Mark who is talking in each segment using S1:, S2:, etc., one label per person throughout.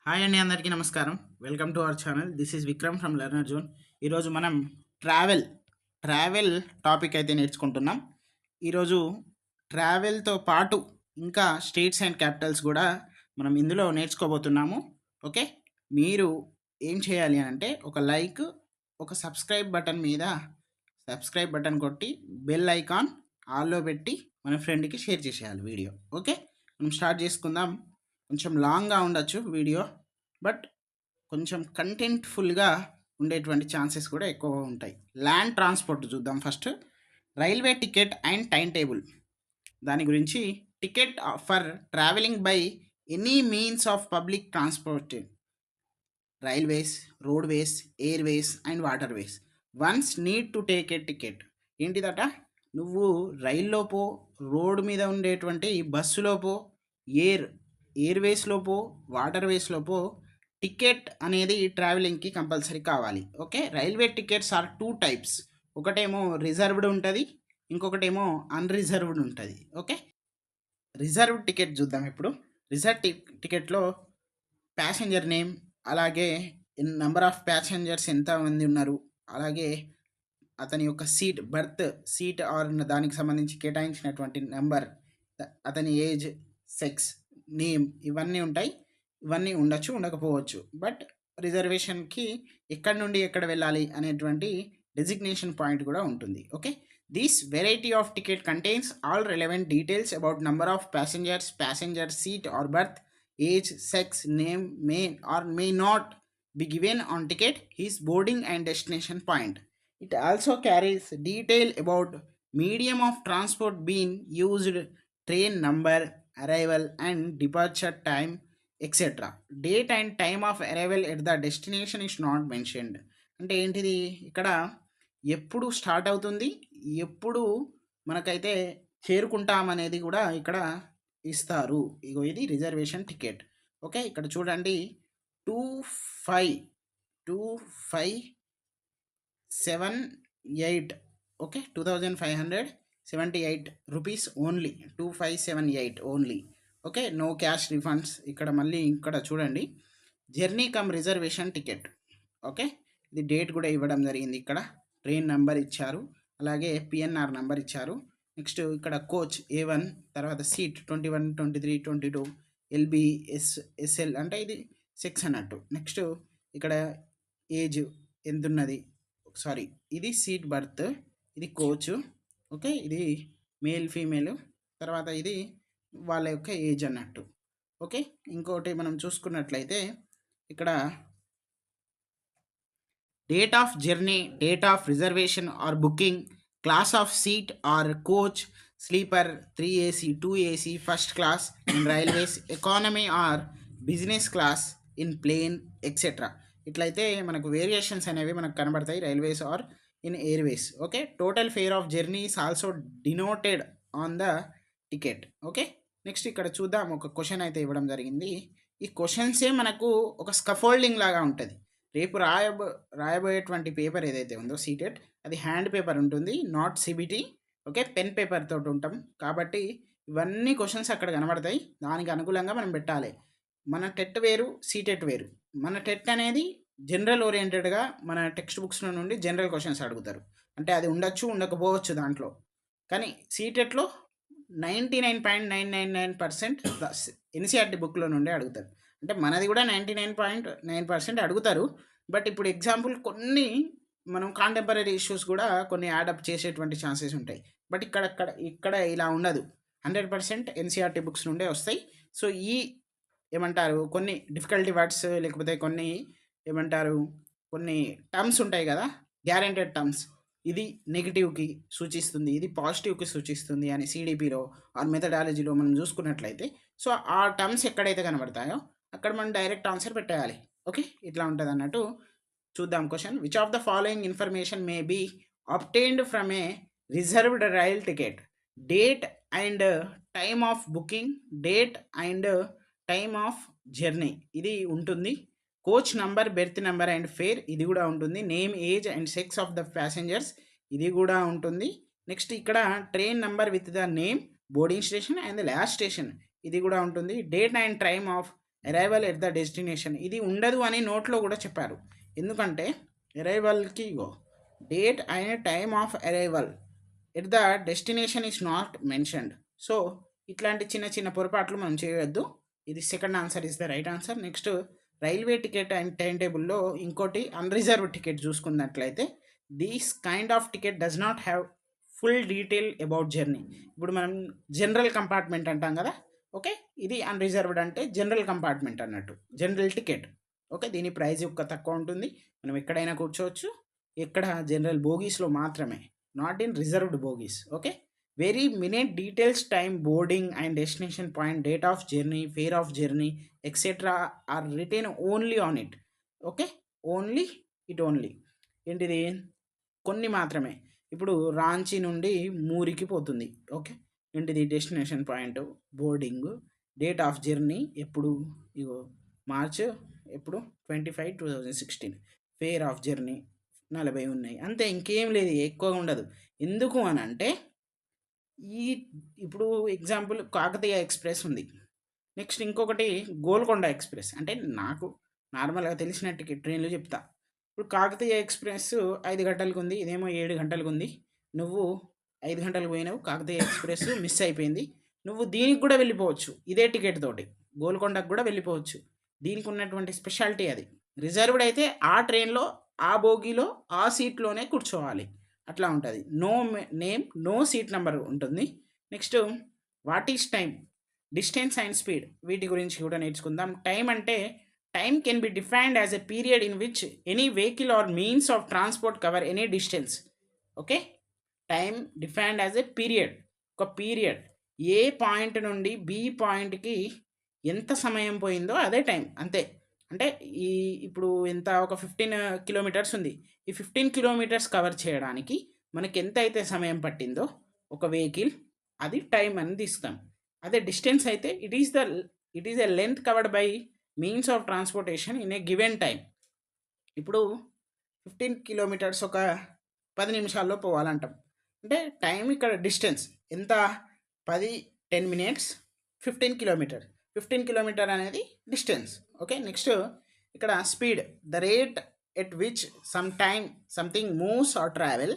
S1: Hi అండి, అందరికీ నమస్కారం. Welcome to our channel. This is Vikram from learner zone. ఈరోజు మనం ట్రావెల్ ట్రావెల్ టాపిక్ అయితే నేర్చుకుంటున్నాం. ఈరోజు ట్రావెల్తో పాటు ఇంకా స్టేట్స్ అండ్ క్యాపిటల్స్ కూడా మనం ఇందులో నేర్చుకోబోతున్నాము. ఓకే, మీరు ఏం చేయాలి అంటే ఒక లైక్, ఒక సబ్స్క్రైబ్ బటన్ మీద సబ్స్క్రైబ్ బటన్ కొట్టి బెల్ ఐకాన్ ఆల్లో పెట్టి మన ఫ్రెండ్కి షేర్ చేసేయాలి వీడియో. ఓకే, మనం స్టార్ట్ చేసుకుందాం. కొంచెం లాంగ్గా ఉండొచ్చు వీడియో, బట్ కొంచెం కంటెంట్ఫుల్గా ఉండేటువంటి ఛాన్సెస్ కూడా ఎక్కువ ఉంటాయి. ల్యాండ్ ట్రాన్స్పోర్ట్ చూద్దాం first. Railway ticket and time table. దాని గురించి ticket for travelling by any means of public transport, railways, roadways, airways and waterways. One's need to take a ticket. ఏంటిదట? నువ్వు రైల్లోపో, రోడ్ మీద ఉండేటువంటి బస్సులోపో, ఎయిర్వేస్లోపో, వాటర్వేస్లోపో టికెట్ అనేది ట్రావెలింగ్కి కంపల్సరీ కావాలి. Okay, railway tickets are two types. ఒకటేమో రిజర్వ్డ్ ఉంటుంది, ఇంకొకటేమో అన్రిజర్వ్డ్ ఉంటుంది. ఓకే, రిజర్వ్డ్ టికెట్ చూద్దాం ఇప్పుడు. రిజర్వ్ టికెట్లో ప్యాసింజర్ నేమ్, అలాగే నెంబర్ ఆఫ్ ప్యాసింజర్స్ ఎంతమంది ఉన్నారు, అలాగే అతని యొక్క సీట్ ఆర్ దానికి సంబంధించి కేటాయించినటువంటి నెంబర్, అతని ఏజ్, సెక్స్, నేమ్, ఇవన్నీ ఉంటాయి. ఇవన్నీ ఉండొచ్చు, ఉండకపోవచ్చు. బట్ రిజర్వేషన్కి ఎక్కడి నుండి ఎక్కడ వెళ్ళాలి అనేటువంటి డెసిగ్నేషన్ పాయింట్ కూడా ఉంటుంది. Okay, this variety of ticket contains all relevant details about number of passengers, passenger seat or berth, age, sex, name, may or may not be given on ticket, his boarding and destination point. It also carries detail about medium of transport being used, train number, arrival and departure time, etc. Date and time of arrival at the destination is not mentioned. అంటే ఏంటిది? ఇక్కడ ఎప్పుడు start అవుతుంది, ఎప్పుడు మనకైతే చేరుకుంటామనేది కూడా ఇక్కడ ఇస్తారు. ఇగో ఇది రిజర్వేషన్ టికెట్. ఓకే, ఇక్కడ చూడండి, 2578. Okay, 2578 rupees only. 2578 only. Okay, no cash refunds. ఇక్కడ మళ్ళీ ఇక్కడ చూడండి, journey cum reservation ticket. Okay, ఇది డేట్ కూడా ఇవ్వడం జరిగింది. ఇక్కడ ట్రైన్ నెంబర్ ఇచ్చారు, అలాగే పిఎన్ఆర్ నెంబర్ ఇచ్చారు. నెక్స్ట్ ఇక్కడ కోచ్ A1, తర్వాత సీట్ 21, 23, 22, ఎల్బి, ఎస్ఎల్ అంటే ఇది సెక్స్ అన్నట్టు. నెక్స్ట్ ఇక్కడ ఏజ్ ఎంతున్నది, సారీ ఇది సీట్ బర్త్, ఇది కోచ్. ఓకే, ఇది మేల్ ఫీమేల్, తర్వాత ఇది వాళ్ళ యొక్క ఏజ్ అన్నట్టు. ఓకే, ఇంకోటి మనం చూసుకున్నట్లయితే ఇక్కడ date of journey, date of reservation or booking, class of seat or coach, sleeper, 3AC, 2AC, first class in railways, economy or business class in plane, etcetera. ఇట్లయితే మనకు వేరియేషన్స్ అనేవి మనకు కనబడతాయి railways or in airways. Okay, total fare of journey is also denoted on the ticket. Okay, next ఇక్కడ చూద్దాం, ఒక question అయితే ఇవ్వడం జరిగింది. ఈ క్వశ్చన్సే మనకు ఒక స్కఫోల్డింగ్ లాగా ఉంటుంది. రేపు రాయబోయేటువంటి పేపర్ ఏదైతే ఉందో సీటెట్, అది హ్యాండ్ పేపర్ ఉంటుంది, not CBT. Okay, pen paper తోటి ఉంటాం కాబట్టి ఇవన్నీ క్వశ్చన్స్ అక్కడ కనబడతాయి. దానికి అనుకూలంగా మనం పెట్టాలి. మన టెట్ వేరు, సీటెట్ వేరు. మన టెట్ అనేది జనరల్ ఓరియంటెడ్గా మన టెక్స్ట్ బుక్స్లో నుండి జనరల్ క్వశ్చన్స్ అడుగుతారు, అంటే అది ఉండొచ్చు, ఉండకపోవచ్చు దాంట్లో. కానీ సీటెట్లో 99.999% ఎన్సీఆర్టీ బుక్లో నుండి అడుగుతారు. అంటే మనది కూడా 99.9% అడుగుతారు. బట్ ఇప్పుడు ఎగ్జాంపుల్ కొన్ని మనం కాంటెంపరీ ఇష్యూస్ కూడా కొన్ని యాడప్ చేసేటువంటి ఛాన్సెస్ ఉంటాయి. బట్ ఇక్కడ ఇలా ఉండదు, 100% ఎన్సీఆర్టీ బుక్స్ నుండే వస్తాయి. సో ఈ ఏమంటారు, కొన్ని డిఫికల్టీ వర్డ్స్, లేకపోతే కొన్ని ఏమంటారు, కొన్ని టర్మ్స్ ఉంటాయి కదా, గ్యారెంటెడ్ టర్మ్స్, ఇది నెగిటివ్కి సూచిస్తుంది, ఇది పాజిటివ్కి సూచిస్తుంది అని సిడిపిలో ఆర్ మెథడాలజీలో మనం చూసుకున్నట్లయితే, సో ఆ టర్మ్స్ ఎక్కడైతే కనబడతాయో అక్కడ మనం డైరెక్ట్ ఆన్సర్ పెట్టేయాలి. ఓకే, ఇట్లా ఉంటుంది అన్నట్టు. చూద్దాం question. Which of the following information may be obtained from a reserved rail ticket? Date and time of booking, date and time of journey ఇది ఉంటుంది. Coach number, berth number and fare ఇది కూడా ఉంటుంది. Name, age and sex of the passengers ఇది కూడా ఉంటుంది. Next ఇక్కడ train number with the name, boarding station and the last station ఇది కూడా ఉంటుంది. Date and time of arrival at the destination ఇది ఉండదు అని నోట్లో కూడా చెప్పారు. ఎందుకంటే అరైవల్కి ఇగో date and time of arrival at the destination is not mentioned. So ఇట్లాంటి చిన్న చిన్న పొరపాట్లు మనం చేయవద్దు. ఇది second answer is the right answer. Next railway ticket and time టేబుల్లో ఇంకోటి అన్రిజర్వ్డ్ టికెట్ చూసుకున్నట్లయితే these kind of ticket does not have full detail about journey. ఇప్పుడు మనం జనరల్ కంపార్ట్మెంట్ అంటాం కదా, ఓకే, ఇది అన్రిజర్వ్డ్ అంటే జనరల్ కంపార్ట్మెంట్ అన్నట్టు, జనరల్ టికెట్. ఓకే, దీని ప్రైస్ యొక్క తక్కువ ఉంటుంది, మనం ఎక్కడైనా కూర్చోవచ్చు, ఎక్కడ జనరల్ బోగీస్లో మాత్రమే, not in reserved bogies. Okay, very minute details time boarding and destination point date of journey fare of journey etcetera are retain only on it. Okay, only it only ఏంటిది కొన్ని మాత్రమే. ఇప్పుడు రాంచీ నుండి మూరికి పోతుంది. ఓకే, ఏంటిది destination point, boarding, date of journey ఎప్పుడు, ఇగో March ఎప్పుడు 25/2016, fair of journey 40 ఉన్నాయి అంతే, ఇంకేం లేదు, ఎక్కువగా ఉండదు. ఎందుకు అని అంటే ఈ ఇప్పుడు ఎగ్జాంపుల్ కాకతీయ ఎక్స్ప్రెస్ ఉంది, నెక్స్ట్ ఇంకొకటి గోల్కొండ ఎక్స్ప్రెస్, అంటే నాకు నార్మల్గా తెలిసిన ట్రైన్లు చెప్తా. ఇప్పుడు కాకతీయ ఎక్స్ప్రెస్ 5 గంటలకు ఉంది, ఇదేమో 7 గంటలకు ఉంది. నువ్వు 5 గంటలకు పోయినావు, కాకతీయ ఎక్స్ప్రెస్ మిస్ అయిపోయింది, నువ్వు దీనికి కూడా వెళ్ళిపోవచ్చు ఇదే టికెట్ తోటి, గోల్కొండకు కూడా వెళ్ళిపోవచ్చు. దీనికి ఉన్నటువంటి స్పెషాలిటీ అది. రిజర్వ్డ్ అయితే ఆ ట్రైన్లో ఆ బోగీలో ఆ సీట్లోనే కూర్చోవాలి, అట్లా ఉంటుంది. No name no seat number ఉంటుంది. Next what is time, distance and speed, వీటి గురించి కూడా నేర్చుకుందాం. టైం అంటే time can be defined as a period in which any vehicle or means of transport cover any distance. Okay, time defined as a period, ఒక period A point నుండి B పాయింట్కి ఎంత సమయం పోయిందో అదే టైం, అంతే. అంటే ఈ ఇప్పుడు ఎంత ఒక 15 కిలోమీటర్స్ ఉంది, ఈ 15 కిలోమీటర్స్ కవర్ చేయడానికి మనకి ఎంత అయితే సమయం పట్టిందో ఒక వెహికల్, అది టైం అని తీస్తాం. అదే డిస్టెన్స్ అయితే it is a length covered by means of transportation in a given time. ఇప్పుడు 15 కిలోమీటర్స్ ఒక 10 నిమిషాల్లో పోవాలంటాం, అంటే టైం ఇక్కడ డిస్టెన్స్ ఎంత, 10 మినిట్స్ 15 కిలోమీటర్ అనేది డిస్టెన్స్. ఓకే, నెక్స్ట్ ఇక్కడ speed, the rate at which something moves or travel,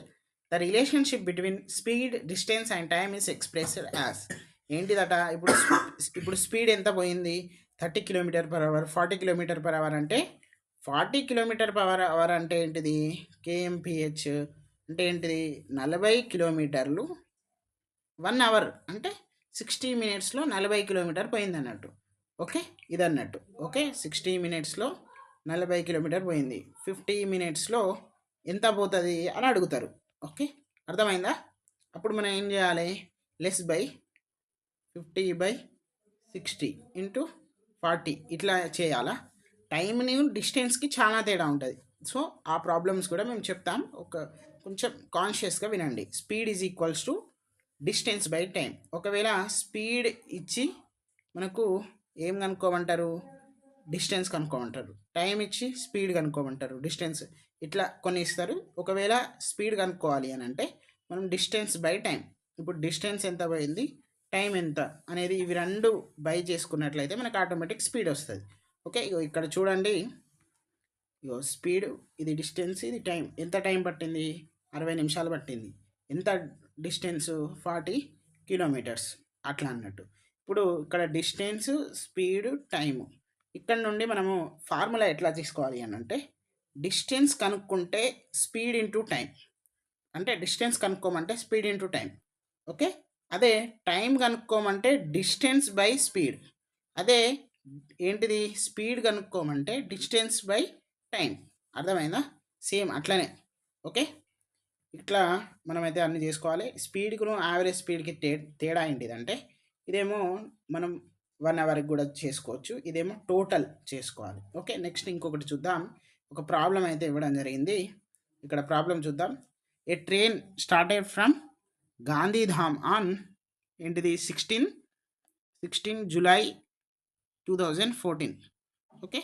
S1: the relationship between speed distance and time is expressed as. ఏంటిదట, ఇప్పుడు స్పీడ్ ఎంత పోయింది, 30 km/h, 40 km/h అంటే 40 km/h అంటే ఏంటిది, kmph అంటే ఏంటిది, 40 కిలోమీటర్లు 1 అవర్, అంటే 60 మినిట్స్లో 40 కిలోమీటర్ పోయింది అన్నట్టు. ఓకే, ఇది అన్నట్టు. ఓకే, 60 మినిట్స్లో 40 కిలోమీటర్ పోయింది, 50 మినిట్స్లో ఎంత పోతుంది అని అడుగుతారు. ఓకే, అర్థమైందా? అప్పుడు మనం ఏం చేయాలి, లెస్ బై 50/60 ఇంటూ 40 ఇట్లా చేయాలా. టైంని డిస్టెన్స్కి చాలా తేడా ఉంటుంది. సో ఆ ప్రాబ్లమ్స్ కూడా మేము చెప్తాం, కొంచెం కాన్షియస్గా వినండి. Speed is equals to distance by time. ఒకవేళ స్పీడ్ ఇచ్చి మనకు ఏం కనుక్కోమంటారు, డిస్టెన్స్ కనుక్కోమంటారు. టైం ఇచ్చి స్పీడ్ కనుక్కోమంటారు, డిస్టెన్స్, ఇట్లా కొన్ని ఇస్తారు. ఒకవేళ స్పీడ్ కనుక్కోవాలి అని అంటే మనం డిస్టెన్స్ బై టైం, ఇప్పుడు డిస్టెన్స్ ఎంత పోయింది, టైం ఎంత అనేది ఇవి రెండు బై చేసుకున్నట్లయితే మనకు ఆటోమేటిక్ స్పీడ్ వస్తుంది. ఓకే, ఇక్కడ చూడండి, ఇగో స్పీడ్, ఇది డిస్టెన్స్, ఇది టైం. ఎంత టైం పట్టింది, 60 నిమిషాలు పట్టింది. ఎంత డిస్టెన్స్, 40 కిలోమీటర్స్, అట్లా అన్నట్టు. ఇప్పుడు ఇక్కడ డిస్టెన్స్, స్పీడ్, టైము, ఇక్కడ నుండి మనము ఫార్ములా ఎట్లా తీసుకోవాలి అని అంటే డిస్టెన్స్ కనుక్కుంటే స్పీడ్ ఇంటూ టైం, అంటే డిస్టెన్స్ కనుక్కోమంటే స్పీడ్ ఇంటూ టైం. ఓకే, అదే టైం కనుక్కోమంటే డిస్టెన్స్ బై స్పీడ్, అదే ఏంటిది స్పీడ్ కనుక్కోమంటే డిస్టెన్స్ బై టైం. అర్థమైందా? సేమ్ అట్లనే. ఓకే, ఇట్లా మనమైతే అన్నీ చేసుకోవాలి. స్పీడ్కును యావరేజ్ స్పీడ్కి తేడా ఏంటిదంటే ఇదేమో మనం 1 అవర్కి కూడా చేసుకోవచ్చు, ఇదేమో టోటల్ చేసుకోవాలి. ఓకే, నెక్స్ట్ ఇంకొకటి చూద్దాం. ఒక ప్రాబ్లం అయితే ఇవ్వడం జరిగింది, ఇక్కడ ప్రాబ్లం చూద్దాం. A train started from Gandhidham on ఏంటిది 16 జూలై 2014. ఓకే,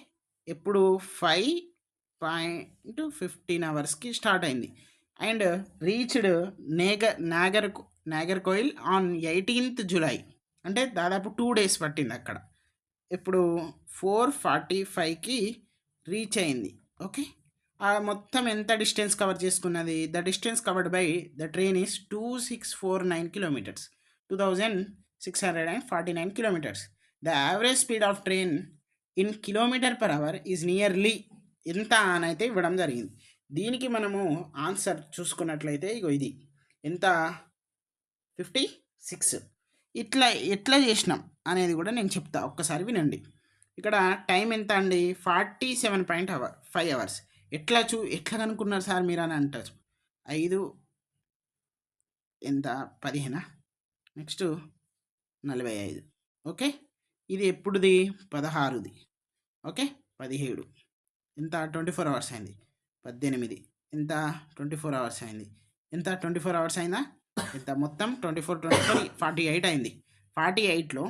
S1: ఎప్పుడు 5:15 అవర్స్కి స్టార్ట్ అయింది and reached Nagercoil on 18th July, అంటే దాదాపు 2 days పట్టింది అక్కడ. ఇప్పుడు 4:45కి రీచ్ అయింది. ఓకే. మొత్తం ఎంత డిస్టెన్స్ కవర్ చేసుకున్నది? The distance covered by the train is 2649 kilometres, 2649 kilometres. The average speed of train in kilometre per hour is nearly ఎంత అని అయితే ఇవ్వడం జరిగింది. దీనికి మనము ఆన్సర్ చూసుకున్నట్లయితే ఇగో ఇది ఎంత, 56. ఇట్లా ఎట్లా చేసినాం అనేది కూడా నేను చెప్తా, ఒక్కసారి వినండి. ఇక్కడ టైం ఎంత అండి? 47.5 అవర్స్. ఎట్లా కనుక్కున్నారు సార్ మీరు అని అంటారు. 5 ఎంత, 15, నెక్స్ట్ 45. ఓకే. ఇది ఎప్పుడుది? 16ది. ఓకే. 17 ఎంత, 24 అవర్స్ అయింది. 18 ఎంత, 24 అవర్స్ అయింది. ఎంత, 24 అవర్స్ అయిందా? ఎంత మొత్తం 24 48 అయింది. 48లో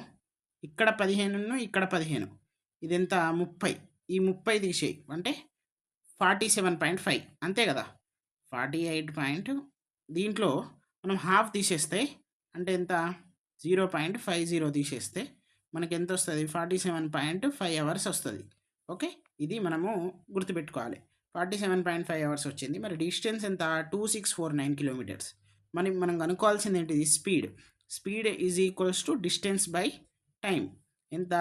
S1: ఇక్కడ 15 ఇక్కడ 15, ఇది ఎంత, 30. ఈ 30 తీసేయి అంటే 47.5 అంతే కదా. 48 దీంట్లో మనం హాఫ్ తీసేస్తే అంటే ఎంత, 0.50 తీసేస్తే మనకి ఎంత వస్తుంది? 47.5 అవర్స్ వస్తుంది. ఓకే. ఇది మనము గుర్తుపెట్టుకోవాలి. 47.5 అవర్స్ వచ్చింది. మరి డిస్టెన్స్ ఎంత? 2649 కిలోమీటర్స్. మనం కనుక్కోవాల్సింది ఏంటిది? Speed is equals to distance by time. ఎంత?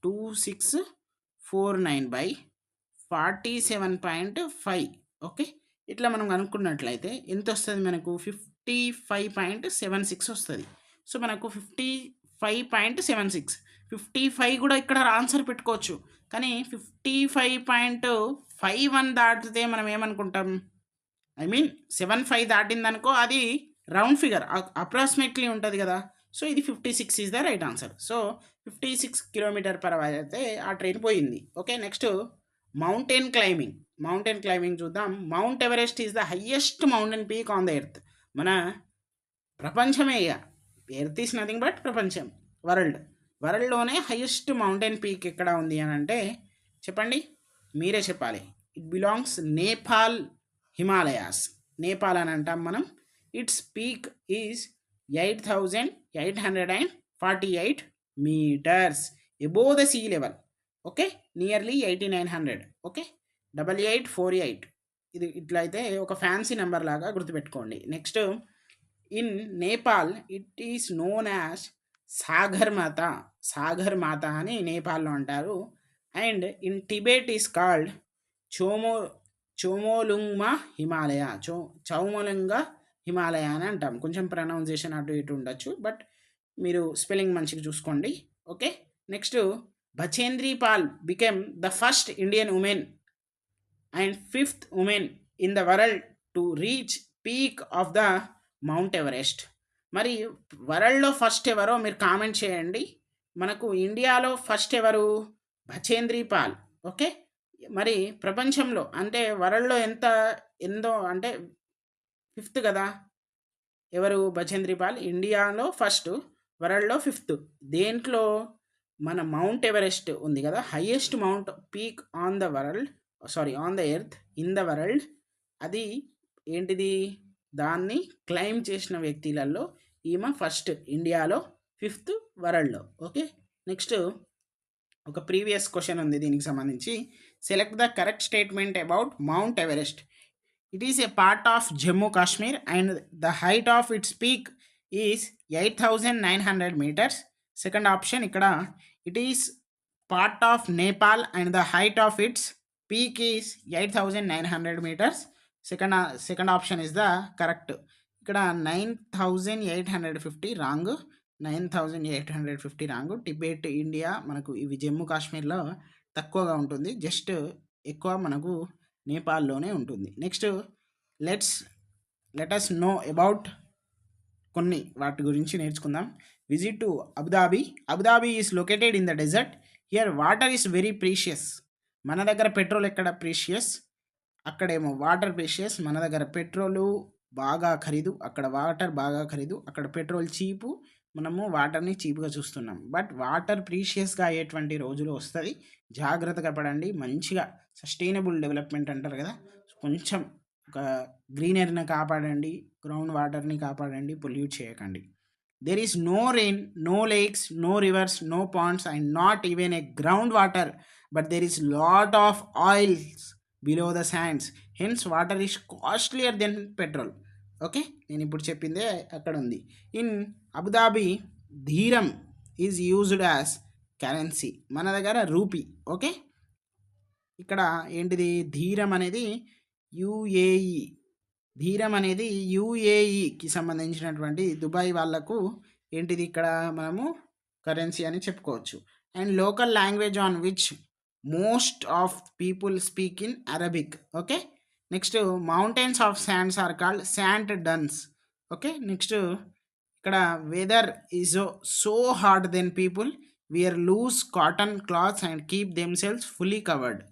S1: 2649 బై 47.5. ఓకే. ఇట్లా మనం కనుక్కున్నట్లయితే ఎంత వస్తుంది మనకు? 55.76 వస్తుంది. సో మనకు 55.76, 55 కూడా ఇక్కడ ఆన్సర్ పెట్టుకోవచ్చు. కానీ 55.51 దాటితే మనం ఏమనుకుంటాం? ఐ మీన్ 75 దాటిందనుకో అది రౌండ్ ఫిగర్, అప్రాక్సిమేట్లీ ఉంటుంది కదా. సో ఇది 56 is the right answer. So 56 kilometre per hour అయితే ఆ ట్రైన్ పోయింది. ఓకే. నెక్స్ట్ మౌంటైన్ క్లైంబింగ్ చూద్దాం. Mount Everest is the highest mountain peak on the earth. మన ప్రపంచమే, ఎర్త్ ఈస్ నథింగ్ బట్ ప్రపంచం, వరల్డ్లోనే హయ్యెస్ట్ మౌంటైన్ పీక్ ఎక్కడ ఉంది అని అంటే చెప్పండి, మీరే చెప్పాలి. It belongs Nepal Himalayas. నేపాల్ అని అంటాం మనం. It's peak is 8,848 meters above the sea level. Okay. Nearly 8,900. Okay. 8848 ఇది ఇట్లా అయితే ఒక ఫ్యాన్సీ నెంబర్ లాగా గుర్తుపెట్టుకోండి. Next, in Nepal it is known as Sagar Matha అని నేపాల్లో అంటారు. And in Tibet is called Chomolungma Himalaya అని అంటాం. కొంచెం ప్రొనౌన్సియేషన్ అటు ఇటు ఉండొచ్చు, బట్ మీరు స్పెల్లింగ్ మంచిగా చూసుకోండి. Okay. Next, Bachendri Pal became the first Indian women and 5th women in the world to reach peak of the Mount Everest. మరి వరల్డ్లో ఫస్ట్ ఎవరో మీరు కామెంట్ చేయండి. మనకు ఇండియాలో ఫస్ట్ ఎవరు? బచేంద్రి పాల్. ఓకే. మరి ప్రపంచంలో అంటే వరల్డ్లో ఎందో అంటే 5th కదా. ఎవరు? బచేంద్రి పాల్. ఇండియాలో ఫస్ట్, వరల్డ్లో 5th. దేంట్లో? మన మౌంట్ ఎవరెస్ట్ ఉంది కదా, highest mount peak on the earth, in the world. అది ఏంటిది? దాన్ని క్లైమ్ చేసిన వ్యక్తులలో ఈమె ఫస్ట్, ఇండియాలో 5th, వరల్డ్లో. ఓకే. నెక్స్ట్, ఒక ప్రీవియస్ క్వశ్చన్ ఉంది దీనికి సంబంధించి. Select the correct statement about Mount Everest. It is a part of Jammu Kashmir and the height of its peak is 8,900 meters. Second option ఇక్కడ, it is part of Nepal and the height of its peak is 8,900 meters. Second option is the correct. ఇక్కడ 9,850 wrong, 9,850 wrong. Tibet, India మనకు ఇవి జమ్మూ కాశ్మీర్లో తక్కువగా ఉంటుంది, just ఎక్కువ మనకు నేపాల్లోనే ఉంటుంది. Next, let us know about కొన్ని వాటి గురించి నేర్చుకుందాం. Visit to Abu Dhabi is located in the desert. Here water is very precious. మన దగ్గర పెట్రోల్ ఎక్కడ ప్రీషియస్, అక్కడేమో వాటర్ ప్రీషియస్. మన దగ్గర పెట్రోలు బాగా ఖరీదు, అక్కడ వాటర్ బాగా ఖరీదు. అక్కడ పెట్రోల్ చీపు, మనము వాటర్ని చీప్గా చూస్తున్నాం. బట్ వాటర్ ప్రీషియస్గా అయ్యేటువంటి రోజులు వస్తుంది. జాగ్రత్తగా పడండి. మంచిగా సస్టైనబుల్ డెవలప్మెంట్ అంటారు కదా, కొంచెం ఒక గ్రీనరీని కాపాడండి, గ్రౌండ్ వాటర్ని కాపాడండి, పొల్యూట్ చేయకండి. there is no rain, no lakes, no rivers, no ponds, and not even a groundwater, but there is lot of oils below the sands. Hence water is costlier than petrol. Okay, నేను ఇప్పుడు చెప్పిందే అక్కడ ఉంది. In Abu Dhabi dirham is used as currency. మన దగ్గర rupee. Okay, ఇక్కడ ఏంటిది ధీరం అనేది యుఏఈ. ధీరం అనేది యుఏఈకి సంబంధించినటువంటి దుబాయ్ వాళ్ళకు ఏంటిది ఇక్కడ మనము కరెన్సీ అని చెప్పుకోవచ్చు. And local language on which most of people speak in Arabic. Okay, next mountains of sands are called sand dunes. Okay, next ఇక్కడ weather is so hot then people wear loose cotton clothes and keep themselves fully covered.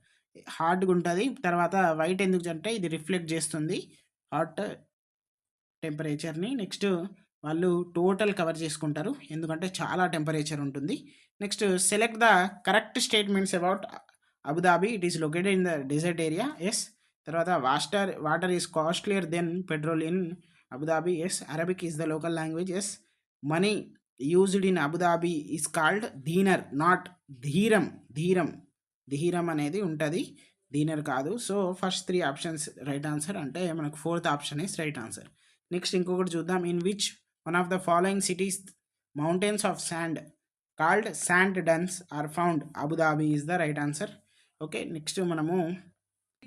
S1: హార్డ్గా ఉంటుంది. తర్వాత white ఎందుకు అంటే ఇది reflect చేస్తుంది hot టెంపరేచర్ని. Next వాళ్ళు టోటల్ కవర్ చేసుకుంటారు ఎందుకంటే చాలా టెంపరేచర్ ఉంటుంది. Next select the correct statements about Abu Dhabi. It is located in the desert area. Yes. తర్వాత water is costlier than petrol in Abu Dhabi. Yes. Arabic is the local language. Yes. Money used in Abu Dhabi is called dinar, not dirham. Dirham అనేది ఉంటుంది, dinar కాదు. So first 3 options right answer, అంటే మనకు 4th option is right answer. Next ఇంకొకటి చూద్దాం. In which one of the following cities mountains of sand called sand dunes are found. Abu Dhabi is the right answer. Okay, next మనము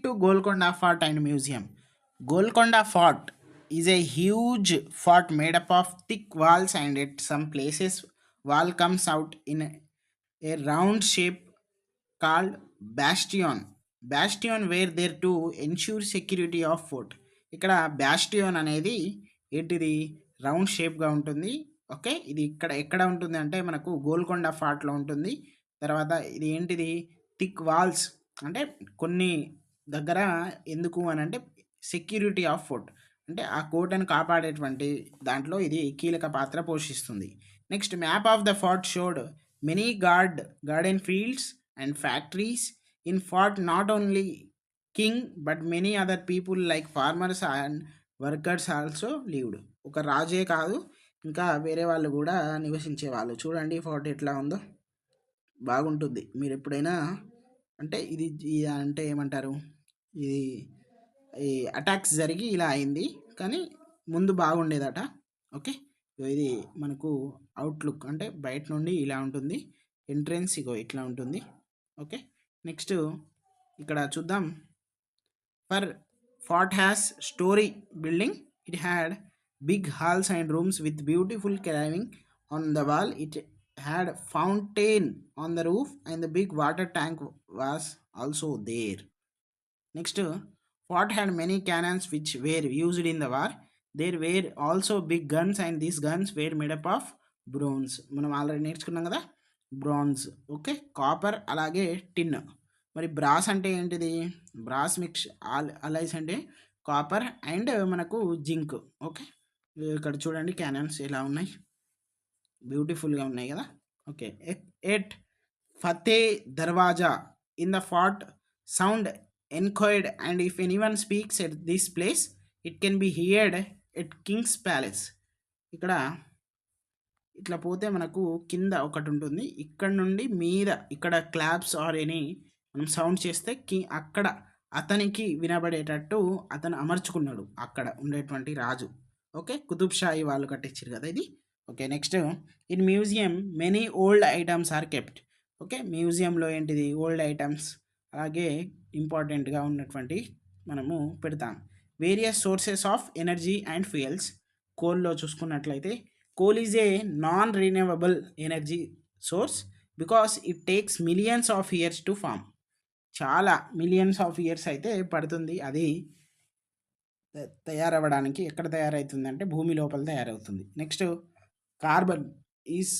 S1: to Golconda fort and museum. Golconda fort is a huge fort made up of thick walls and at some places wall comes out in a round shape called bastion. Bastion were there to ensure security of fort. ఇక్కడ బ్యాస్టియోన్ అనేది ఏంటిది round షేప్గా ఉంటుంది. Okay, ఇది ఎక్కడ ఉంటుంది అంటే మనకు గోల్కొండ ఫోర్ట్లో ఉంటుంది. తర్వాత ఇది ఏంటిది థిక్ వాల్స్ అంటే కొన్ని దగ్గర ఎందుకు అని అంటే సెక్యూరిటీ ఆఫ్ ఫోర్ట్ అంటే ఆ కోటను కాపాడేటువంటి దాంట్లో ఇది కీలక పాత్ర పోషిస్తుంది. Next map of the fort showed many garden fields and factories in fort. Not only king but many other people like farmers and workers also lived. ఒక రాజే కాదు ఇంకా వేరే వాళ్ళు కూడా నివసించే వాళ్ళు. చూడండి ఫోర్ట్ ఎట్లా ఉందో, బాగుంటుంది. మీరు ఎప్పుడైనా అంటే ఇది అంటే ఏమంటారు, ఇది ఈ అటాక్స్ జరిగి ఇలా అయింది కానీ ముందు బాగుండేదట. ఓకే, ఇది మనకు అవుట్లుక్ అంటే బయట నుండి ఇలా ఉంటుంది. ఎంట్రెన్స్ ఇగో ఇట్లా ఉంటుంది. ఓకే, నెక్స్ట్ ఇక్కడ చూద్దాం. For fort has storey building. It had big halls and rooms with beautiful carving on the wall. It had fountain on the roof and the big water tank was also there. Next fort had many cannons which were used in the war. There were also big guns and these guns were made up of bronze. మనం already నేర్చుకున్నాం కదా bronze. Okay, copper అలాగే టిన్. మరి brass అంటే ఏంటిది, brass mix alloys అంటే copper and మనకు zinc. Okay, ఇక్కడ చూడండి క్యానన్స్ ఎలా ఉన్నాయి, బ్యూటిఫుల్గా ఉన్నాయి కదా. Okay, at Fateh Darwaza in the fort sound ఎన్కోయిడ్ and if anyone speaks at this place it can be heard at king's palace. ఇక్కడ ఇట్లా పోతే మనకు కింద ఒకటి ఉంటుంది, ఇక్కడ నుండి మీద ఇక్కడ క్లాప్స్ ఆర్ ఎనీ మనం సౌండ్ చేస్తే అక్కడ అతనికి వినబడేటట్టు అతను అమర్చుకున్నాడు అక్కడ ఉండేటువంటి రాజు. ఓకే, కుతుబ్ షాహీ వాళ్ళు కట్టించారు కదా ఇది. Okay, next in museum many old items are kept. Okay, మ్యూజియంలో ఏంటిది ఓల్డ్ ఐటమ్స్ అలాగే ఇంపార్టెంట్గా ఉన్నటువంటి మనము పెడతాం. Various sources of energy and fuels. కోల్లో చూసుకున్నట్లయితే coal is a non renewable energy source because it takes millions of years to form. చాలా మిలియన్స్ ఆఫ్ ఇయర్స్ అయితే పడుతుంది అది తయారవ్వడానికి. ఎక్కడ తయారవుతుంది అంటే భూమి లోపల తయారవుతుంది. Next carbon is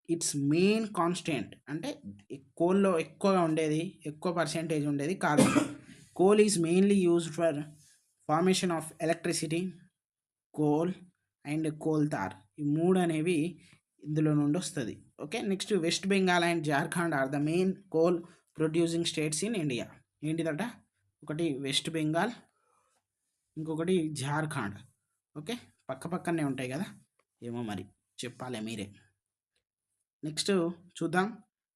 S1: its main constant. అంటే కోల్లో ఎక్కువగా ఉండేది, ఎక్కువ పర్సెంటేజ్ ఉండేది carbon. Coal is mainly used for formation of electricity, coal and coal tar. ఈ మూడు అనేవి ఇందులో నుండి వస్తుంది. Okay, next West Bengal and Jharkhand are the main coal producing states in India. ఏంటిదట, ఒకటి వెస్ట్ బెంగాల్, ఇంకొకటి జార్ఖండ్. ఓకే, పక్క పక్కనే ఉంటాయి కదా, ఏమో మరి చెప్పాలి మీరే. నెక్స్ట్ చూద్దాం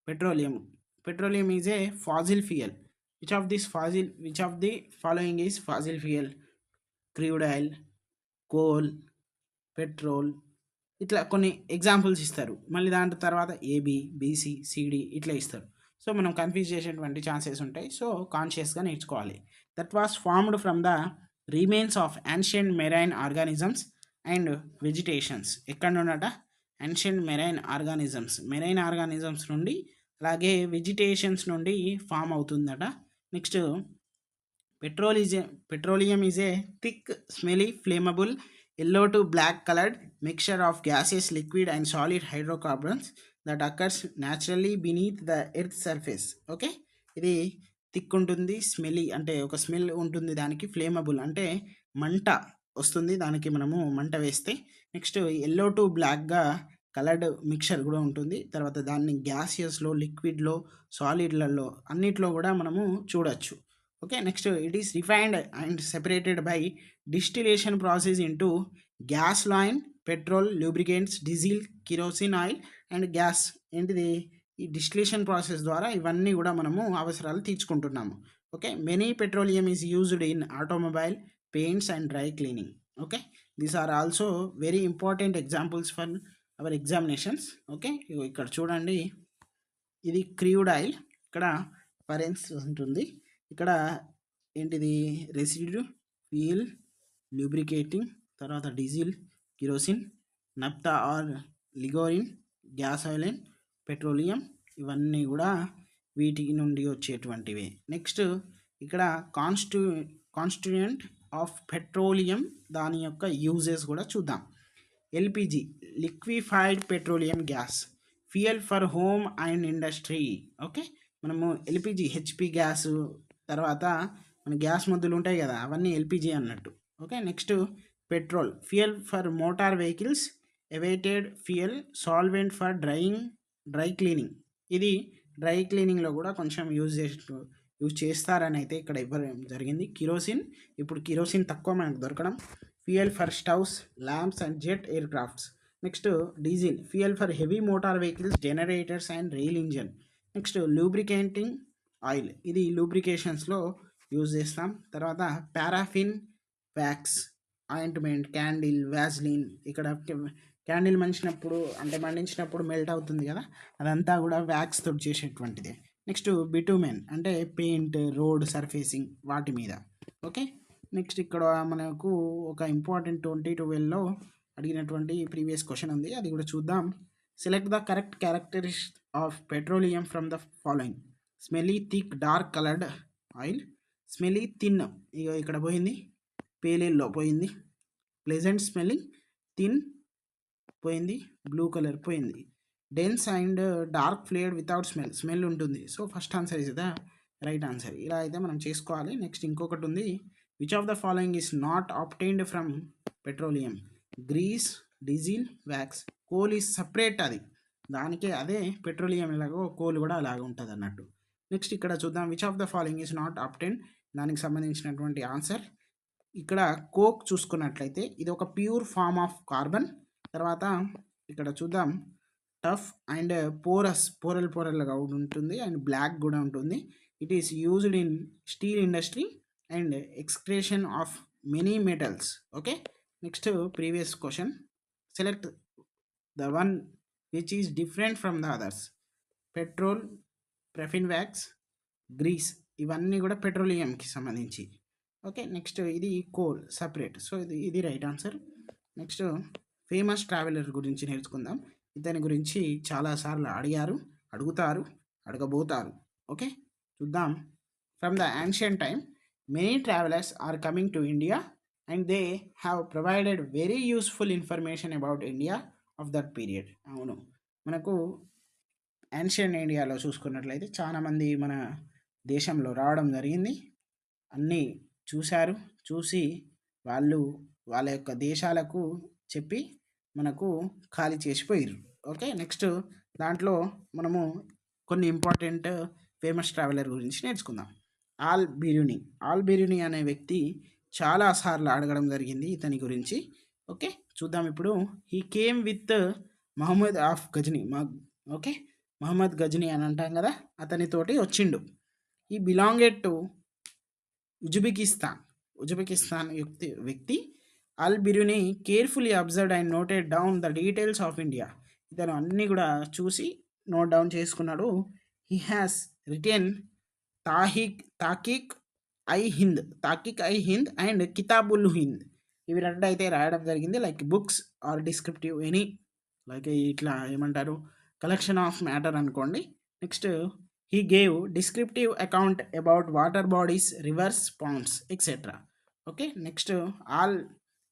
S1: petroleum. Petroleum is A Faasil fuel. Which of the following is Faasil fuel? Crude oil, coal, petrol, ఇట్లా కొన్ని ఎగ్జాంపుల్స్ ఇస్తారు. మళ్ళీ దాంట్లో తర్వాత ఏబి, బీసీ, సిడి ఇట్లా ఇస్తారు. సో మనం కన్ఫ్యూజ్ చేసేటువంటి ఛాన్సెస్ ఉంటాయి. సో కాన్షియస్గా నేర్చుకోవాలి. That was formed from the remains of ancient marine organisms and vegetations. ఎక్కడ నుండట? యాన్షియంట్ మెరైన్ ఆర్గానిజమ్స్ నుండి, అలాగే వెజిటేషన్స్ నుండి ఫామ్ అవుతుందట. Next petroleum is a thick, smelly, flammable, yellow to black colored mixture of gaseous, liquid and solid hydrocarbons that occurs naturally beneath the earth surface. Okay, ఇది thick ఉంటుంది, smelly అంటే ఒక smell ఉంటుంది, దానికి flammable అంటే మంట వస్తుంది దానికి మనము మంట వేస్తే. నెక్స్ట్ ఎల్లో టు బ్లాక్గా కలర్డ్ మిక్చర్ కూడా ఉంటుంది. తర్వాత దాన్ని గ్యాసియస్లో, లిక్విడ్లో, సాలిడ్లలో అన్నిట్లో కూడా మనము చూడొచ్చు. Okay, next it is refined and separated by distillation process into gasoline, petrol, lubricants, diesel, kerosene oil and gas. ఏంటిది? ఈ డిస్టిలేషన్ ప్రాసెస్ ద్వారా ఇవన్నీ కూడా మనము అవసరాలు తీర్చుకుంటున్నాము. Okay, many petroleum is used in automobile, paints and dry cleaning. Okay, these are also very important examples for our examinations. Okay, ఇక్కడ చూడండి, ఇది క్రూడ్ ఆయిల్, ఇక్కడ పరెన్స్ ఉంటుంది, ఇక్కడ ఏంటిది? రెసిడ్యూ, ఫ్యూయల్, లూబ్రికేటింగ్, తర్వాత diesel, kerosene, naphtha or ligroin, gas oil and petroleum. ఇవన్నీ కూడా వీటి నుండి వచ్చేటువంటివే. నెక్స్ట్ ఇక్కడ కాన్స్టిట్యూయెంట్ ఆఫ్ పెట్రోలియం, దాని యొక్క యూజెస్ కూడా చూద్దాం. LPG, liquefied petroleum gas, fuel for home and industry. Okay, మనము ఎల్పిజి, హెచ్పి గ్యాస్, తర్వాత మన గ్యాస్ మొద్దులు ఉంటాయి కదా, అవన్నీ ఎల్పిజి అన్నట్టు. Okay, next petrol, fuel for motor vehicles, ఎవైటెడ్ fuel, solvent for dry cleaning. ఇది డ్రై క్లీనింగ్లో కూడా కొంచెం యూజ్ చేస్తారని అయితే ఇక్కడ ఇవ్వడం జరిగింది. కిరోసిన్, ఇప్పుడు కిరోసిన్ తక్కువ మనకు దొరకడం. Fuel for stoves, lamps and jet air crafts. Next diesel, fuel for heavy motor vehicles, generators and rail engine. Next lubricating oil, ఇది లూబ్రికేషన్స్లో యూజ్ చేస్తాం. తర్వాత paraffin wax, ointment, candle, Vaseline. ఇక్కడ క్యాండిల్ మండించినప్పుడు మెల్ట్ అవుతుంది కదా, అదంతా కూడా వ్యాక్స్ తోటి చేసేటువంటిది. నెక్స్ట్ బిటూమెన్ అంటే పెయింట్, రోడ్ సర్ఫేసింగ్ వాటి మీద. ఓకే, నెక్స్ట్ ఇక్కడ మనకు ఒక ఇంపార్టెంట్ 2012లో అడిగినటువంటి ప్రీవియస్ క్వశ్చన్ ఉంది, అది కూడా చూద్దాం. Select the correct characteristics of petroleum from the following. Smelly, thick, dark coloured oil. Smelly, thin, ఇక ఇక్కడ పోయింది, పేలేల్లో పోయింది. ప్లెజెంట్ స్మెల్లింగ్, థిన్ పోయింది, బ్లూ కలర్ పోయింది. Dense and dark flavoured without smell ఉంటుంది. So first answer is the right answer. ఇలా అయితే మనం చేసుకోవాలి. నెక్స్ట్ ఇంకొకటి ఉంది, which of the following is not obtained from petroleum? Grease, diesel, wax. Coal is separate, అది దానికే, అదే పెట్రోలియం ఎలాగో కోల్ కూడా అలాగ ఉంటుంది అన్నట్టు. నెక్స్ట్ ఇక్కడ చూద్దాం, which of the following is not obtained, దానికి సంబంధించినటువంటి ఆన్సర్. ఇక్కడ కోక్ చూసుకున్నట్లయితే ఇది ఒక ప్యూర్ ఫామ్ ఆఫ్ కార్బన్. తర్వాత ఇక్కడ చూద్దాం, టఫ్ అండ్ పోరల్గా ఉంటుంది అండ్ బ్లాక్ కూడా ఉంటుంది. It is used in steel industry and extraction of many metals. Okay, next previous question, select the one which is different from the others. Petrol, paraffin wax, grease, ఇవన్నీ కూడా పెట్రోలియంకి సంబంధించి. Okay, next ఇది coal separate. So ఇది right answer. Next famous traveller గురించి నేర్చుకుందాం. ఇతని గురించి చాలాసార్లు అడుగుతారు, అడగబోతారు. ఓకే, చూద్దాం. From the ancient time many travellers are coming to India and they have provided very useful information about India of that period. అవును, మనకు యాన్షియంట్ ఇండియాలో చూసుకున్నట్లయితే చాలామంది మన దేశంలో రావడం జరిగింది, అన్నీ చూసి వాళ్ళ యొక్క దేశాలకు చెప్పి మనకు ఖాళీ చేసిపోయారు. ఓకే, నెక్స్ట్ దాంట్లో మనము కొన్ని ఇంపార్టెంట్ ఫేమస్ ట్రావెలర్ గురించి నేర్చుకుందాం. ఆల్ బిరుని అనే వ్యక్తి చాలాసార్లు అడగడం జరిగింది ఇతని గురించి. ఓకే, చూద్దాం ఇప్పుడు. He came with Muhammad of Ghazni okay, Muhammad Ghazni అని అంటాం కదా, అతనితోటి వచ్చిండు. ఈ బిలాంగెడ్ టు ఉజ్బెకిస్తాన్. ఉజ్బెకిస్తాన్ వ్యక్తి Al Biruni carefully observed and noted down the details of India. ఇతను అన్నీ కూడా చూసి నోట్ డౌన్ చేసుకున్నాడు. హీ హ్యాస్ రిటెన్ తాకిక్ ఐ హింద్ అండ్ కితాబుల్ హింద్. ఇవి రెండు అయితే రాయడం జరిగింది. Like books are descriptive any, like ఇట్లా ఏమంటారు, కలెక్షన్ ఆఫ్ మ్యాటర్ అనుకోండి. Next he gave descriptive account about water bodies, rivers, ponds etcetera. Okay, next Al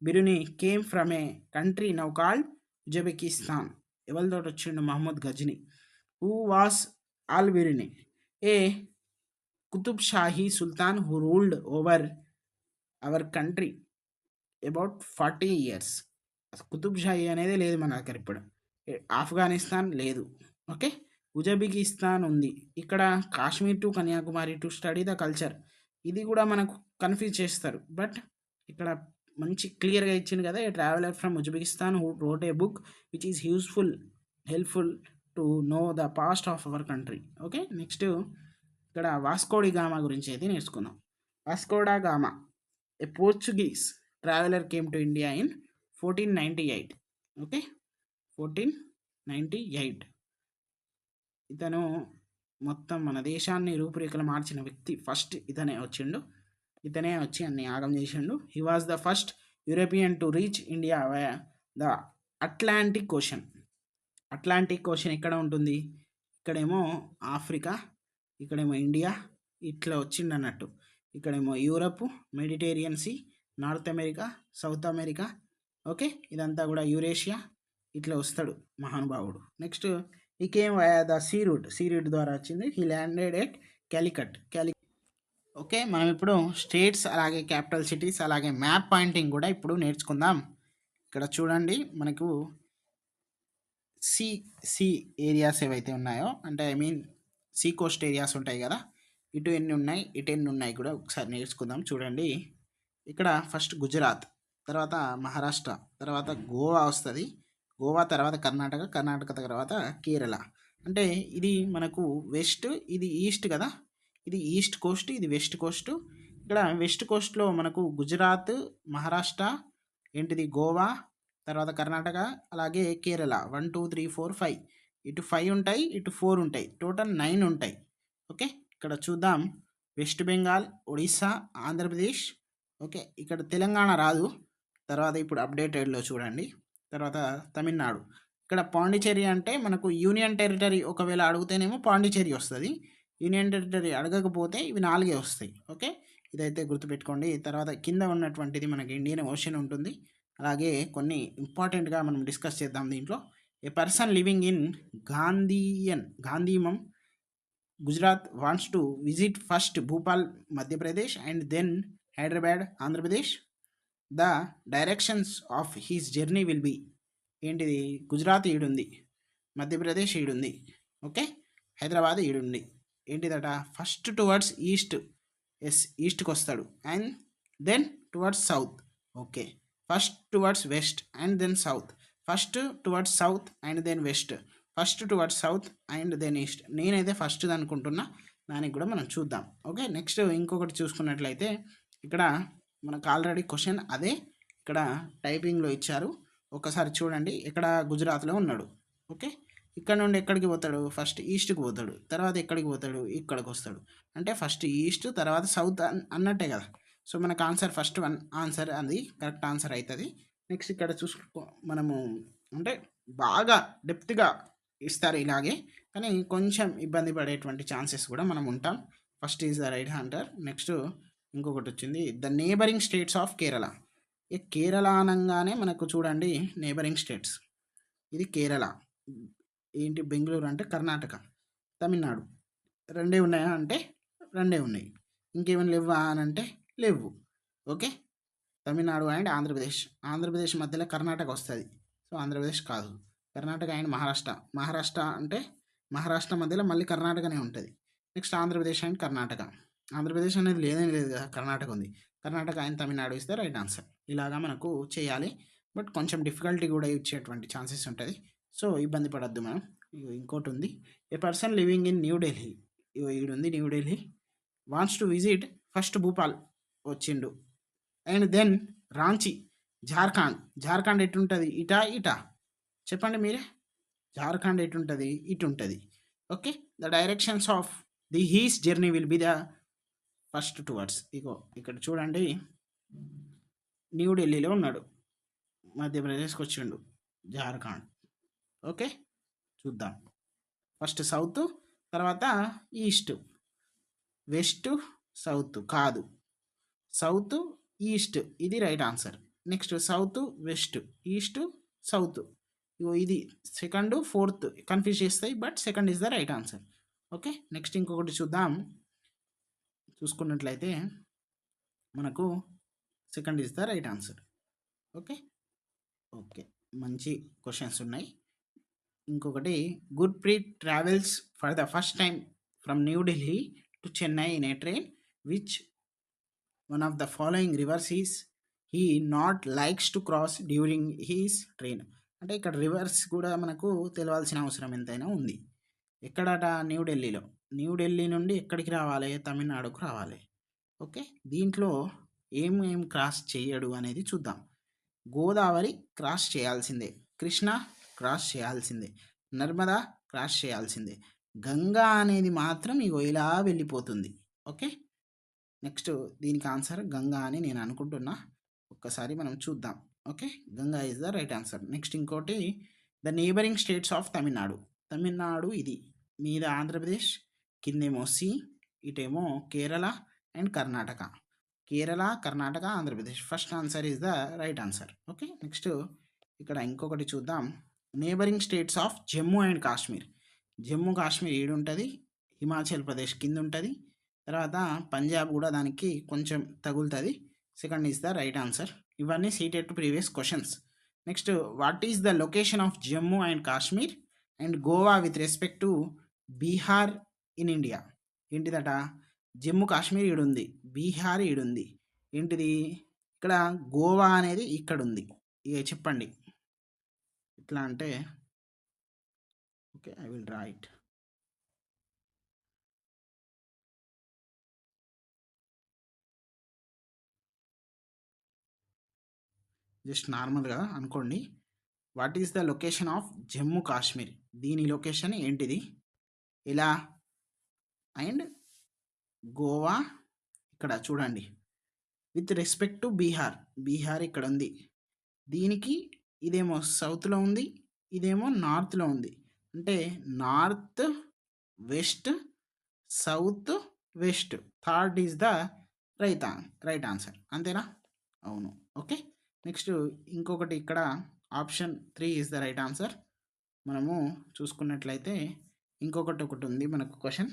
S1: Biruni came from a country now called Uzbekistan. ఎవరితో వచ్చిండు? Mahmud Ghazni. Who was Al Biruni? A Qutub Shahi sultan who ruled over our country about 40 years. Qutub Shahi అనేది లేదు మన దగ్గర ఇప్పుడు. ఆఫ్ఘనిస్తాన్ లేదు. Okay, Uzbekistan ఉంది. ఇక్కడ Kashmir to Kanyakumari to study the culture. ఇది కూడా మనకు కన్ఫ్యూజ్ చేస్తారు, బట్ ఇక్కడ మంచి క్లియర్గా ఇచ్చింది కదా. A traveller from Uzbekistan who wrote a book which is helpful to know the past of our country. Okay, next ఇక్కడ వాస్కోడి గామా గురించి అయితే నేర్చుకుందాం. Vasco da Gama, a Portuguese traveller came to India in 1498. Okay, 1498. ఇతను మొత్తం మన దేశాన్ని రూపురేఖలు మార్చిన వ్యక్తి ఫస్ట్ ఇతనే వచ్చిండు. ఇతనే వచ్చి అన్ని ఆగం చేసిండు. He was the first European to reach India via the Atlantic ocean. Atlantic ocean ఎక్కడ ఉంటుంది? ఇక్కడేమో ఆఫ్రికా, ఇక్కడేమో ఇండియా, ఇట్లా వచ్చిండు అన్నట్టు. ఇక్కడేమో Europe, Mediterranean sea, North America, South America. Okay, ఇదంతా కూడా యూరేషియా, ఇట్లా వస్తాడు మహానుభావుడు. నెక్స్ట్ ఈ came via the sea route ద్వారా వచ్చింది. He landed at Calicut. Okay, మనం ఇప్పుడు స్టేట్స్, అలాగే క్యాపిటల్ సిటీస్, అలాగే మ్యాప్ పాయింటింగ్ కూడా ఇప్పుడు నేర్చుకుందాం. ఇక్కడ చూడండి, మనకు సీ ఏరియాస్ ఏవైతే ఉన్నాయో, అంటే I mean sea coast areas ఉంటాయి కదా, ఇటు ఎన్ని ఉన్నాయి, ఇటు ఎన్ని ఉన్నాయి కూడా ఒకసారి నేర్చుకుందాం. చూడండి, ఇక్కడ ఫస్ట్ గుజరాత్, తర్వాత మహారాష్ట్ర, తర్వాత గోవా వస్తుంది. గోవా తర్వాత కర్ణాటక తర్వాత కేరళ. అంటే ఇది మనకు వెస్ట్, ఇది ఈస్ట్ కదా. ఇది ఈస్ట్ కోస్ట్, ఇది వెస్ట్ కోస్ట్. ఇక్కడ వెస్ట్ కోస్ట్లో మనకు గుజరాత్, మహారాష్ట్ర, ఏంటిది గోవా, తర్వాత కర్ణాటక, అలాగే కేరళ. 1 2 3 4 5, ఇటు 5 ఉంటాయి, ఇటు 4 ఉంటాయి, టోటల్ 9 ఉంటాయి. ఓకే, ఇక్కడ చూద్దాం. వెస్ట్ బెంగాల్, ఒడిస్సా, ఆంధ్రప్రదేశ్. ఓకే, ఇక్కడ తెలంగాణ రాదు. తర్వాత ఇప్పుడు అప్డేటెడ్లో చూడండి. తర్వాత తమిళనాడు. ఇక్కడ పాండిచేరి అంటే మనకు యూనియన్ టెరిటరీ ఒకవేళ అడిగితేనేమో పాండిచేరి వస్తుంది. యూనియన్ టెరిటరీ అడగకపోతే ఇవి 4 వస్తాయి. ఓకే, ఇదైతే గుర్తుపెట్టుకోండి. తర్వాత కింద ఉన్నటువంటిది మనకి ఇండియన్ ఓషన్ ఉంటుంది. అలాగే కొన్ని ఇంపార్టెంట్గా మనం డిస్కస్ చేద్దాం దీంట్లో. ఏ పర్సన్ లివింగ్ ఇన్ గాంధీమం Gujarat wants to visit first Bhopal Madhya Pradesh and then Hyderabad Andhra Pradesh. The directions of his journey will be. ఏంటిది? గుజరాత్ ఈడుంది, మధ్యప్రదేశ్ ఈడుంది, ఓకే, హైదరాబాద్ ఈడుంది. ఏంటిదట? ఫస్ట్ టువర్డ్స్ ఈస్ట్, ఈస్ట్కి వస్తాడు, and then towards south. Okay, first towards west and then south, first towards south and then west, first towards south and then east. నేనైతే first అనుకుంటున్నా, దానికి కూడా మనం చూద్దాం. ఓకే, నెక్స్ట్ ఇంకొకటి చూసుకున్నట్లయితే ఇక్కడ మనకు ఆల్రెడీ క్వశ్చన్ అదే ఇక్కడ టైపింగ్లో ఇచ్చారు. ఒకసారి చూడండి. ఇక్కడ గుజరాత్లో ఉన్నాడు. ఓకే, ఇక్కడ నుండి ఎక్కడికి పోతాడు? ఫస్ట్ ఈస్ట్కి పోతాడు, తర్వాత ఎక్కడికి పోతాడు? ఇక్కడికి వస్తాడు. అంటే ఫస్ట్ ఈస్ట్, తర్వాత సౌత్ అన్నట్టే కదా. సో మనకు ఆన్సర్ ఫస్ట్ వన్ ఆన్సర్, అది కరెక్ట్ ఆన్సర్ అవుతుంది. నెక్స్ట్ ఇక్కడ చూసుకో, మనము అంటే బాగా డెప్త్గా ఇస్తారు ఇలాగే, కానీ కొంచెం ఇబ్బంది పడేటువంటి ఛాన్సెస్ కూడా మనం ఉంటాం. First is the right answer. Next ఇంకొకటి వచ్చింది, the neighbouring states of Kerala. ఈ కేరళ అనగానే మనకు చూడండి నేబరింగ్ స్టేట్స్. ఇది కేరళ, ఏంటి బెంగళూరు అంటే కర్ణాటక, తమిళనాడు. రెండే ఉన్నాయా అంటే రెండే ఉన్నాయి. ఇంకేమైనా లేవా అని అంటే లేవు. Okay, Tamil Nadu and Andhra Pradesh. ఆంధ్రప్రదేశ్ మధ్యలో కర్ణాటక వస్తుంది, సో ఆంధ్రప్రదేశ్ కాదు. కర్ణాటక అండ్ మహారాష్ట్ర అంటే మహారాష్ట్ర మధ్యలో మళ్ళీ కర్ణాటకనే ఉంటుంది. Next Andhra Pradesh and Karnataka. ఆంధ్రప్రదేశ్ అనేది లేదని లేదు కదా, కర్ణాటక ఉంది. కర్ణాటక అండ్ తమిళనాడు ఇస్తే రైట్ ఆన్సర్. ఇలాగా మనకు చేయాలి, బట్ కొంచెం డిఫికల్టీ కూడా ఇచ్చేటువంటి ఛాన్సెస్ ఉంటుంది. సో ఇబ్బంది పడద్దు మనం. ఇంకోటి ఉంది, a person living in New Delhi, ఈడుంది New Delhi, wants to visit first Bhopal వచ్చిండు, అండ్ దెన్ రాంచీ, జార్ఖండ్. జార్ఖండ్ ఎటుంటుంది, ఇటా ఇటా చెప్పండి మీరే. జార్ఖండ్ ఎటుంటుంది, ఇటు ఉంటుంది. Okay, the directions of the his journey will be the first towards. ఇగో ఇక్కడ చూడండి, న్యూఢిల్లీలో ఉన్నాడు, మధ్యప్రదేశ్కి వచ్చిండు, జార్ఖండ్. ఓకే, చూద్దాం. ఫస్ట్ సౌత్, తర్వాత ఈస్ట్, వెస్ట్, సౌత్ కాదు, సౌత్ ఈస్ట్, ఇది right answer. Next south west, east south, ఇది సెకండ్ ఫోర్త్ కన్ఫ్యూజ్ చేస్తాయి, but second is the right answer. Okay, next ఇంకొకటి చూద్దాం. చూసుకున్నట్లయితే మనకు second is the right answer. Okay okay, మంచి క్వశ్చన్స్ ఉన్నాయి. ఇంకొకటి, Gurpreet travels for the first time from New Delhi to Chennai in a train which one of the following reverse is he not likes to cross during he's train. అంటే ఇక్కడ reverse కూడా మనకు తెలియాల్సిన అవసరం ఎంతైనా ఉంది. ఎక్కడట, న్యూఢిల్లీలో. న్యూఢిల్లీ నుండి ఎక్కడికి రావాలి, తమిళనాడుకు రావాలి. ఓకే, దీంట్లో ఏం క్రాస్ చేయడు అనేది చూద్దాం. గోదావరి క్రాస్ చేయాల్సిందే, కృష్ణ క్రాస్ చేయాల్సిందే, నర్మదా క్రాస్ చేయాల్సిందే, గంగా అనేది మాత్రం ఇగో ఇలా వెళ్ళిపోతుంది. ఓకే, నెక్స్ట్ దీనికి ఆన్సర్ గంగా అని నేను అనుకుంటున్నా, ఒక్కసారి మనం చూద్దాం. Okay, Ganga is the right answer. Next ఇంకోటి, the neighbouring states of Tamil Nadu. Tamil Nadu ఇది మీద ఆంధ్రప్రదేశ్, కిందేమో సి, ఇటేమో Kerala and Karnataka. Kerala, Karnataka, Andhra Pradesh. First answer is the right answer. Okay, next ఇక్కడ ఇంకొకటి చూద్దాం, neighbouring states of Jammu and Kashmir. Jammu Kashmir ఈడు ఉంటుంది, హిమాచల్ ప్రదేశ్ కింద ఉంటుంది, తర్వాత పంజాబ్ కూడా దానికి కొంచెం తగులుతుంది. Second is the right answer. ఇవన్నీ seated to previous questions. Next, what is the location of Jammu and Kashmir and Goa with respect to Bihar in India? ఏంటిదట, జమ్మూ కాశ్మీర్ ఈడుంది, బీహార్ ఈడుంది, ఏంటిది ఇక్కడ గోవా అనేది ఇక్కడ ఉంది. ఇక చెప్పండి ఎట్లా అంటే, okay I will write. Just నార్మల్గా అనుకోండి, what is the location of Jammu Kashmir, దీని లొకేషన్ ఏంటిది, ఇలా, అండ్ గోవా ఇక్కడ చూడండి, with respect to Bihar, Bihar ఇక్కడ ఉంది, దీనికి ఇదేమో సౌత్లో ఉంది, ఇదేమో నార్త్లో ఉంది, అంటే north west south west, third is the right answer. అంతేనా? అవును. ఓకే, నెక్స్ట్ ఇంకొకటి, ఇక్కడ option 3 is the right answer. మనము చూసుకున్నట్లయితే ఇంకొకటి ఉంది మనకు question,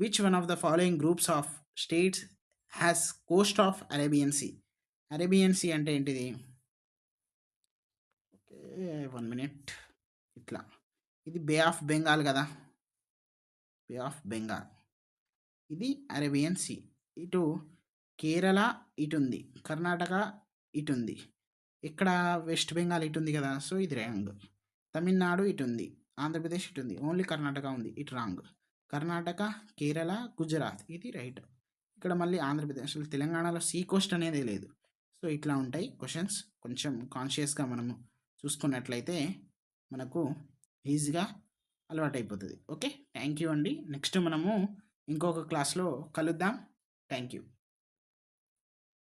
S1: which one of the following groups of states has coast of Arabian sea? Arabian sea అంటే ఏంటిది? ఓకే 1 మినిట్, ఇట్లా, ఇది బే ఆఫ్ బెంగాల్ కదా, బే ఆఫ్ బెంగాల్, ఇది అరేబియన్ సీ. ఇటు కేరళ ఇటు ఉంది, కర్ణాటక ఇటు ఉంది, ఇక్కడ వెస్ట్ బెంగాల్ ఇటు ఉంది కదా, సో ఇది రాంగ్. తమిళనాడు ఇటు ఉంది, ఆంధ్రప్రదేశ్ ఇటు ఉంది, ఓన్లీ కర్ణాటక ఉంది, ఇటు రాంగ్. కర్ణాటక, కేరళ, గుజరాత్, ఇది రైట్. ఇక్కడ మళ్ళీ ఆంధ్రప్రదేశ్, అసలు తెలంగాణలో సీ కోస్ట్ అనేది లేదు. సో ఇట్లా ఉంటాయి క్వశ్చన్స్. కొంచెం కాన్షియస్గా మనము చూసుకున్నట్లయితే మనకు ఈజీగా అలవాటు అయిపోతుంది. ఓకే, థ్యాంక్ యూ అండి. నెక్స్ట్ మనము ఇంకొక క్లాస్లో కలుద్దాం. Thank you.